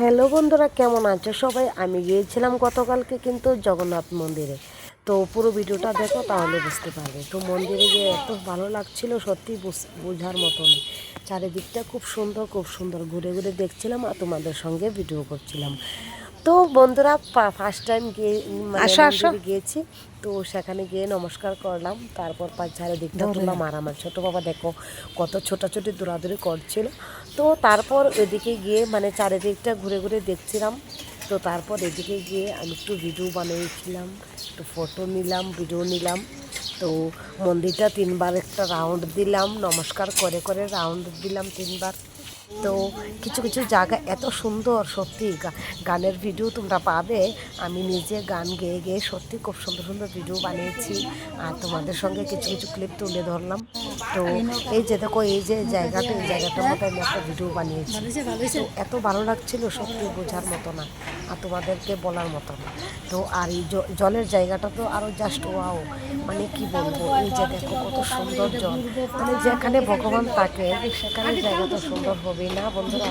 Hello বন্ধুরা, কেমন আছো সবাই? আমি গিয়েছিলাম গতকালকে কিন্তু জগন্নাথ মন্দিরে। তো পুরো ভিডিওটা দেখো, তাহলে বুঝতে পারবে। তো মন্দিরে গিয়ে এত ভালো লাগছিল, সত্যি বোঝার মতন। চারিদিকটা খুব সুন্দর, খুব সুন্দর। ঘুরে ঘুরে দেখছিলাম আর তোমাদের সঙ্গে ভিডিও করছিলাম। তো বন্ধুরা, ফার্স্ট টাইম গিয়ে মানে মন্দিরে গিয়েছি। তো সেখানে গিয়ে নমস্কার করলাম, তারপর চারিদিকটা তুললাম। আর আমার ছোটো বাবা দেখো কত ছোটাছুটি দৌড়াদৌড়ি করছিল। তো তারপর ওইদিকে গিয়ে মানে চারিদিকটা ঘুরে ঘুরে দেখছিলাম। তো তারপর এদিকে গিয়ে আমি একটু ভিডিও বানিয়েছিলাম, একটু ফটো নিলাম, ভিডিও নিলাম। তো মন্দিরটা 3বার একটা রাউন্ড দিলাম, নমস্কার করে করে রাউন্ড দিলাম 3বার। তো কিছু কিছু জায়গা এত সুন্দর, সত্যি গানের ভিডিও তোমরা পাবে। আমি নিজে গান গেয়ে গেয়ে সত্যি খুব সুন্দর সুন্দর ভিডিও বানিয়েছি, আর তোমাদের সঙ্গে কিছু কিছু ক্লিপ তুলে ধরলাম। তো এই যে দেখো, এই যে জায়গাটা, এই জায়গাটার মধ্যে আমি একটা ভিডিও বানিয়েছি। তো এত ভালো লাগছিল, সত্যি বোঝার মতো না আর তোমাদেরকে বলার মতো না। তো আর এই জলের জায়গাটা তো আরও জাস্ট ওয়াও, মানে কি বলবো। এই যে দেখো কত সুন্দর জল, মানে যেখানে ভগবান থাকে সেখানে জায়গাটা সুন্দর হবেই না বন্ধুরা?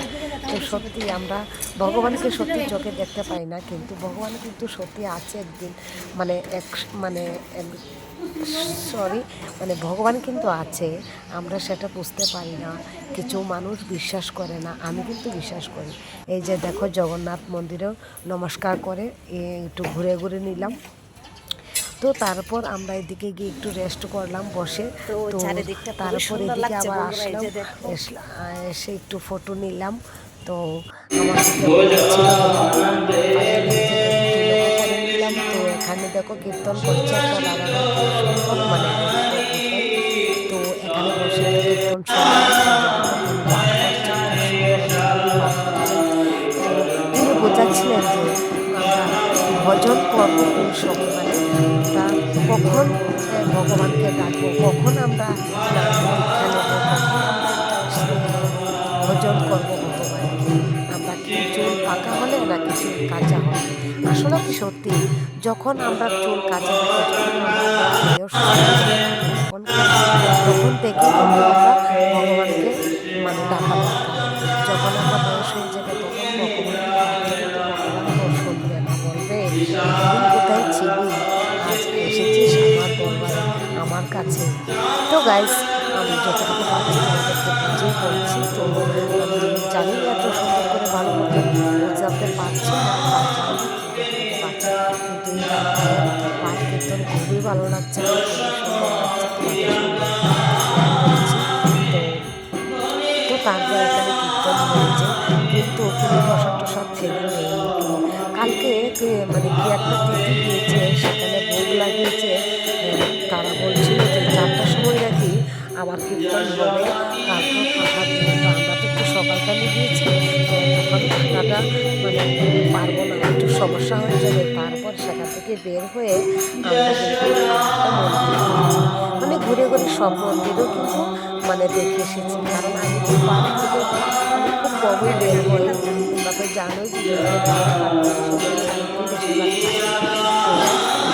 তো সত্যি আমরা ভগবানকে সত্যি চোখে দেখতে পাই না, কিন্তু ভগবান কিন্তু সত্যি আছে একদিন, মানে সরি, মানে ভগবান কিন্তু আছে, আমরা সেটা বুঝতে পারি না। কিছু মানুষ বিশ্বাস করে না, আমি কিন্তু বিশ্বাস করি। এই যে দেখো, জগন্নাথ মন্দিরেও নমস্কার করে একটু ঘুরে ঘুরে নিলাম। তো তারপর আমরা এদিকে গিয়ে একটু রেস্ট করলাম বসে। তো তারপর এদিকে আবার আসলাম, এসে একটু ফটো নিলাম। তো আমার নিলাম। তো এখানে দেখো কীর্তন করছে একটা দাদা, মানে তো এখানে বসে কীর্তন তিনি বোঝাচ্ছিলেন যে আমরা ভজন করবো কোন সময়, মানে আমরা কখন ভগবানকে ডাকবো, কখন আমরা ভজন করবো ভগবানকে। আমরা কি চুল পাকা হলে নাকি চুল কাঁচা হলে? আসলে কি সত্যি, যখন আমরা চুল কাঁচা থাকে, তখন থেকে কিন্তু আমরা ভগবানকে মানে ডাকা দরকার। যখন আমরা বয়স হয়ে যাবে, তখন ভগবান শুনবে না, বলবে এতদিন কোথায় ছিলি, আজ এসেছিস আমার দরবারে, আমার কাছে। তো গাইস, আমি যতটুকু পারছি তোমাদেরকে বুঝিয়ে বলছি। তো আমি জানি না এত সুন্দর করে ভালো মতো বোঝাতে পারছি না, বা জানি যতটুকু পারছি, কিন্তু এই গানটার পাঠ কীর্তন খুবই ভালো লাগছে, খুবই সুন্দর লাগছে তোমাদের সঙ্গে। তো তারপর এখানে কীর্তন হয়েছে, কিন্তু পুরো প্রসাদ টসাদ সেগুলো নেই। কালকে মানে কি একটা তিথি দিয়েছে, সেখানে ভোগ লাগিয়েছে। তারা বলছিল যে 4টার সময় নাকি আবার কীর্তন হবে, তারপর প্রসাদ দেবে। তো আমরা তো একটু সকাল টাইমে গিয়েছি, তো তখন থাকাটা মানে পারবো না, একটু সমস্যা হয়ে যাবে। তারপর সেখান থেকে বের হয়ে আমরা কিন্তু একটা মন্দির ঘুরেছি, মানে ঘুরে ঘুরে সব মন্দিরও কিন্তু মানে দেখে এসেছি। কারণ আমি তো বাড়ি থেকে আমি খুব কমই বের হই, তোমরা তো জানোই যে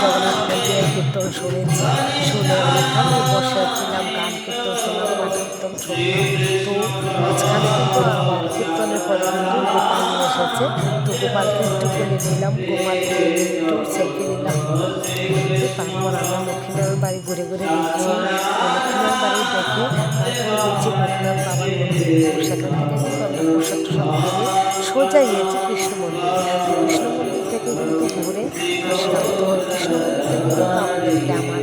জগন্নাথ মন্দিরের কীর্তন শুনেছি, শুনে অনেকক্ষণ বসেছিলাম, গান কীর্তন শুনলাম, পাঠ কীর্তন শুনলাম। তো মাঝখানে কিন্তু আবার কীর্তনের পরে কিন্তু গোপাল নিয়ে এসেছে। তো গোপালকে একটু কোলে নিলাম, গোপালকে একটু সেলফি নিলাম। তো তারপর আমরা লক্ষ্মীনারায়ণ বাড়ি ঘুরে ঘুরে দেখছি। লক্ষ্মীনারায়ণ বাড়ি দেখে তারপরে গেছি লোকনাথ বাবার মন্দিরে। তো সেখান থেকে কিন্তু আমরা প্রসাদ টসাদ খেয়ে সোজা গিয়েছি কৃষ্ণ মন্দির। কৃষ্ণ মন্দির থেকে কিন্তু ঘুরে আসলাম। তো কৃষ্ণ মন্দির থেকে কিন্তু আমাদেরকে আমার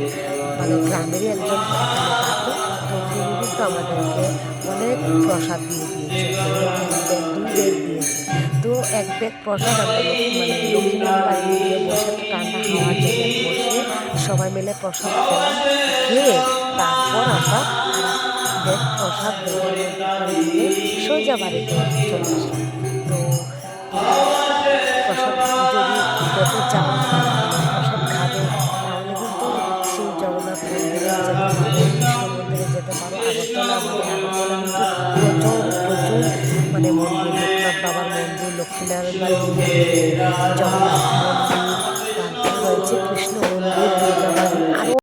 মানে গ্রামেরই একজন এখানে থাকে, তো তিনি কিন্তু আমাদেরকে অনেক প্রসাদ দিয়ে দিয়েছে। দুই ব্যাগ দিয়েছে। তো এক ব্যাগ প্রসাদ আমরা মানে লক্ষ্মীনারায়ণ বাড়িতে গিয়ে বসে একটা ঠান্ডা হাওয়ার জায়গায় বসে সবাই মিলে প্রসাদ খেলাম। খেয়ে তারপর আমরা ব্যাগ প্রসাদ দিয়ে সোজা বাড়িতে চলে আসলাম। তো প্রসাদ যদি পেতে চাও, প্রসাদ খাবে, তাহলে কিন্তু সেই জগন্নাথ মন্দিরে যেতে পারো, কৃষ্ণ মন্দিরে যেতে পারো। আগরতলা, আমাদের আগরতলা কিন্তু প্রচুর প্রচুর মানে মন্দির, লোকনাথ বাবার মন্দির, লক্ষ্মীনারায়ণ বাড়ির মন্দির, জগন্নাথ